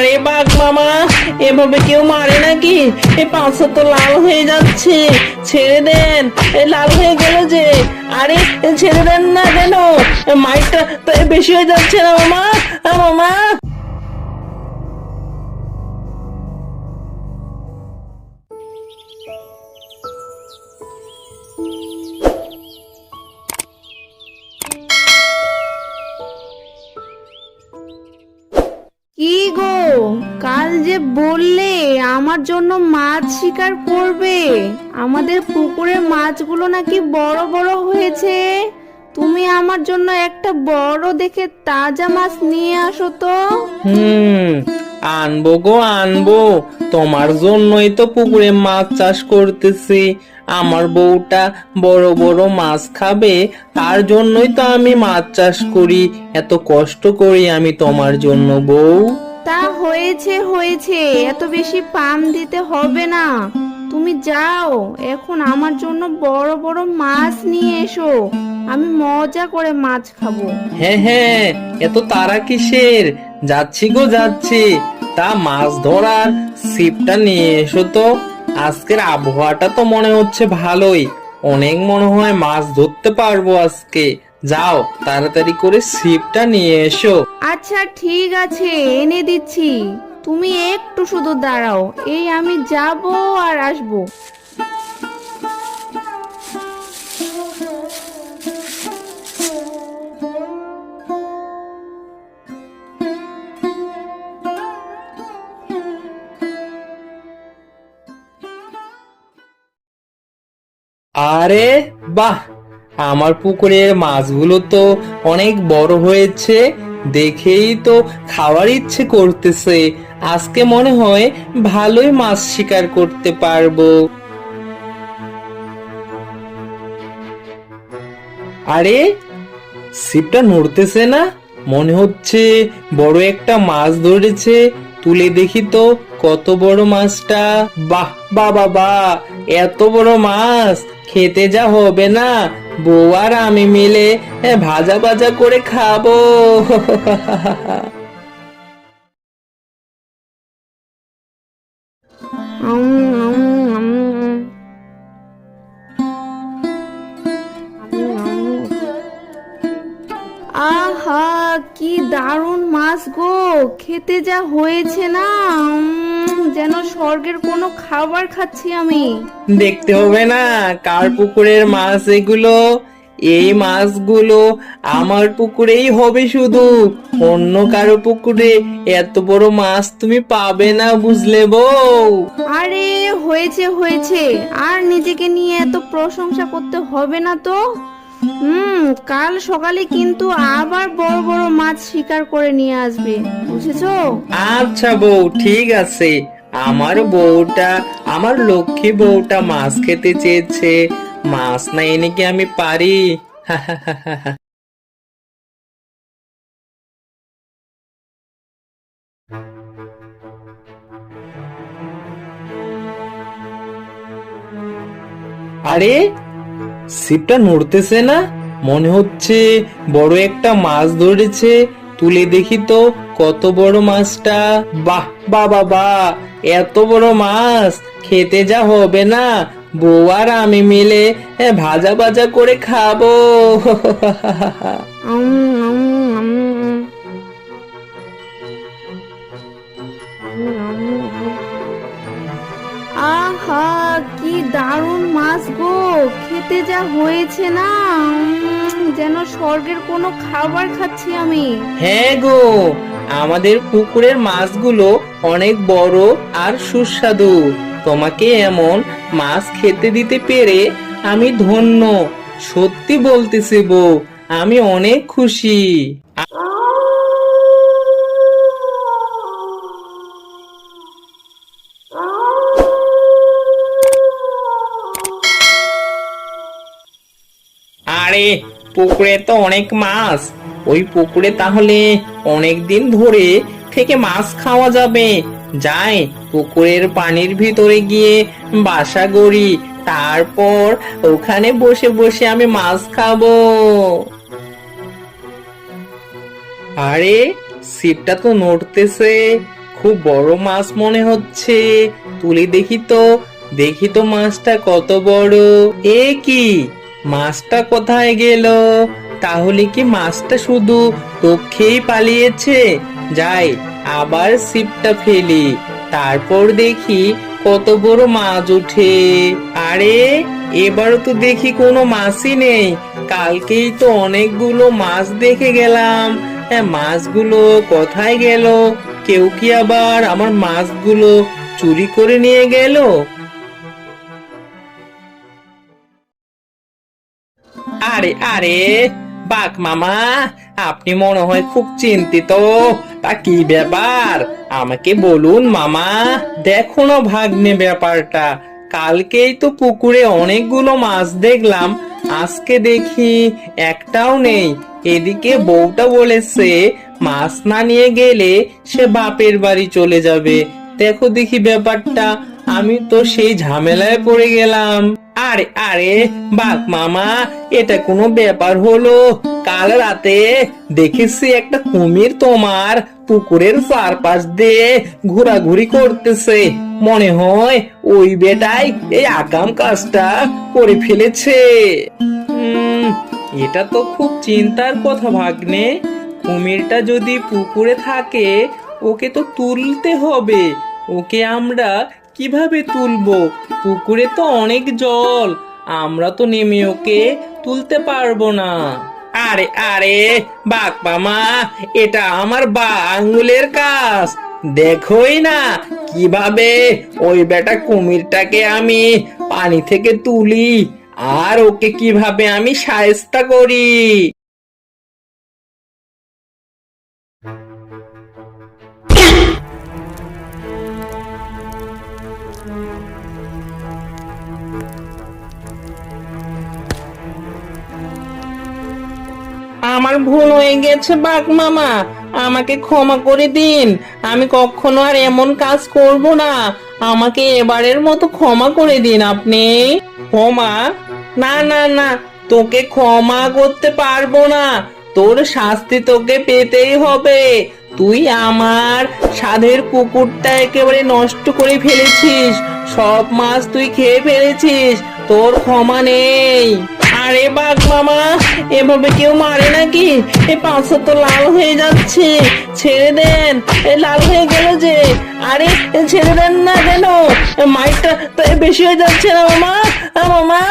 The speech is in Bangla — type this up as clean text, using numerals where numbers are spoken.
আরে বাঘ মামা, এভাবে কেউ মারে নাকি? এই পাঁচশো তো লাল হয়ে যাচ্ছে, ছেড়ে দেন। লাল হয়ে গেল যে। আরে ছেড়ে দেন না কেন? মাইকটা তো বেশি হয়ে যাচ্ছে না মামা? মামা, কি গো, কাল যে বললে আমার জন্য মাছ শিকার করবে, আমাদের পুকুরের মাছগুলো নাকি বড় বড় হয়েছে। তুমি আমার জন্য একটা বড় দেখে তাজা মাছ নিয়ে আসো তো। আনবো গো আনবো। তোমার জন্যই তো পুকুরে মাছ চাষ করতেছি। আমার বউটা বড় বড় মাছ খাবে, তার জন্যই তো আমি মাছ চাষ করি। এত কষ্ট করি আমি তোমার জন্য বউ। তা হয়েছে হয়েছে, এত বেশি পাম দিতে হবে না। তুমি যাও, এখন আমার জন্য বড় বড় মাছ নিয়ে এসো, আমি মজা করে মাছ খাবো। হ্যাঁ হ্যাঁ, এত তাড়া কিসের? যাচ্ছি গো যাচ্ছি। তা মাছ ধরার ছিপটা নিয়ে এসো তো। আজকের আবহাওয়াটা তো মনে হচ্ছে ভালোই, অনেক মনে হয় মাছ ধরতে পারবো আজকে। যাও তাড়াতাড়ি করে ছিপটা নিয়ে এসো। আচ্ছা ঠিক আছে, এনে দিচ্ছি। তুমি একটু শুধু দাঁড়াও, এই আমি যাব আর আসবো। আরে বাহ, আমার পুকুরের মাছগুলো তো অনেক বড় হয়েছে, দেখেই তো খাওয়ার ইচ্ছে করতেছে। আজকে মনে হয় ভালোই মাছ শিকার করতে পারবো। আরে ছিপটা নড়তেছে না, মনে হচ্ছে বড় একটা মাছ ধরেছে। তুলে দেখি তো কত বড় মাছটা। বাহ বাহ বাহ বাহ, এত বড় মাছ খেতে যা হবে না, বউ আর আমি মিলে ভাজা ভাজা করে খাবো। উম, উম, উম, আহা, কি দারুণ মাছ গো, খেতে যা হয়েছে না, যেন স্বর্গের কোনো খাবার খাচ্ছি আমি। দেখতে হবে না কার পুকুরের মাছ এগুলো। এই মাছগুলো আমার পুকুরেই হবে শুধু, অন্য কারো পুকুরে এত বড় মাছ তুমি পাবে না, বুঝলে বউ? আরে হয়েছে হয়েছে, আর নিজেকে নিয়ে এত প্রশংসা করতে হবে না তো। কাল সকালে কিন্তু আবার বড় বড় মাছ শিকার করে নিয়ে আসবে, বুঝেছো? আচ্ছা বউ, ঠিক আছে। আমার বউটা, আমার লক্ষ্মী বউটা মাছ খেতে চেয়েছে, মাছ না এনে কি আমি পারি? আরে ছিপটা নড়তেছে না, মনে হচ্ছে বড় একটা মাছ ধরেছে। তুলে দেখি তো কত বড় মাছটা। বাহ বাহ বাহ বাহ, এত বড় মাছ খেতে যা হবে না, বউ আর আমি মিলে ভাজা ভাজা করে খাবো। উম, উম, উম, আহা, কি দারুণ মাছ গো, খেতে যা হয়েছে না, যেন স্বর্গের কোনো খাবার খাচ্ছি আমি। হ্যাঁ গো, আমাদের পুকুরের মাছগুলো অনেক বড় আর সুস্বাদু। তোমাকে এমন মাছ খেতে দিতে পেরে আমি ধন্য। সত্যি বলতেছি বউ, আমি অনেক খুশি। আরে পুকুরে তো অনেক মাছ, ওই পুকুরে তাহলে অনেক দিন ধরে থেকে মাছ খাওয়া যাবে। যাই পুকুরের পানির ভিতরে গিয়ে বাসা গড়ি, তারপর ওখানে বসে বসে আমি মাছ খাবো। আরে ছিপটা তো নড়তেছে, খুব বড় মাছ মনে হচ্ছে, তুলে দেখি তো মাছটা কত বড়। এ কি, মাছটা কোথায় গেল? তাহলে কি মাছটা শুধু টোপ খেয়েই পালিয়েছে? যাই, আবার ছিপটা ফেলি, তারপর দেখি কত বড় মাছ ওঠে। আরে, এবারও তো দেখি কোনো মাছই নেই। কালকেই তো অনেকগুলো মাছ দেখে গেলাম। হ্যাঁ, মাছগুলো কোথায় গেল? কেউ কি আবার আমার মাছগুলো চুরি করে নিয়ে গেল? আরে আরে, বাঘ মামা, আপনি মনে হয় খুব চিন্তিত। তা কি ব্যাপার, আমাকে বলুন মামা। দেখো না ভাগ্নে, ব্যাপারটা কালকেই তো পুকুরে অনেকগুলো মাছ দেখলাম, আজকে দেখি একটাও নেই। এদিকে বউটা বলেছে মাছ না নিয়ে গেলে সে বাপের বাড়ি চলে যাবে। দেখো দেখি ব্যাপারটা, আমি তো সেই ঝামেলায় পড়ে গেলাম। আরে আরে, বাঘ মামা, এটা কোনো ব্যাপার হলো? কাল রাতে দেখেছি একটা কুমির তোমার পুকুরের চারপাশ দিয়ে ঘোরাঘুরি করতেছে। মনে হয় ওই বেটাই এই আকাম কাজটা করে ফেলেছে। উম, এটা তো খুব চিন্তার কথা ভাগ্নে। কুমিরটা যদি পুকুরে থাকে, ওকে তো তুলতে হবে। ওকে আমরা কিভাবে তুলবো? পুকুরে তো অনেক জল, আমরা তো নেমে ওকে তুলতে পারবো না। আরে আরে, বাঘ মামা, এটা আমার আঙ্গুলের কাজ। দেখোই না কিভাবে ওই বেটা কুমিরটাকে আমি পানি থেকে তুলি, আর ওকে কিভাবে আমি শায়েস্তা করি। আমার ভুল হয়ে গেছে বাঘ মামা, আমাকে ক্ষমা করে দিন। আমি কখনো আর এমন কাজ করব না। আমাকে এবারের মতো ক্ষমা করে দিন আপনি। ক্ষমা? না না না, তোকে ক্ষমা করতে পারবো না। তোর শাস্তি তোকে পেতেই হবে। তুই আমার সাধের পুকুরটা একেবারে নষ্ট করে ফেলেছিস, সব মাছ তুই খেয়ে ফেলেছিস, তোর ক্ষমা নেই। আরে বাঘ মামা, এভাবে কেউ মারে নাকি? এ পাঁচশো তো লাল হয়ে যাচ্ছে, ছেড়ে দেন। এ লাল হয়ে গেল যে। আরে, ছেড়ে দেন না কেন? মাইকটা তো বেশি হয়ে যাচ্ছে না মামা। মামা।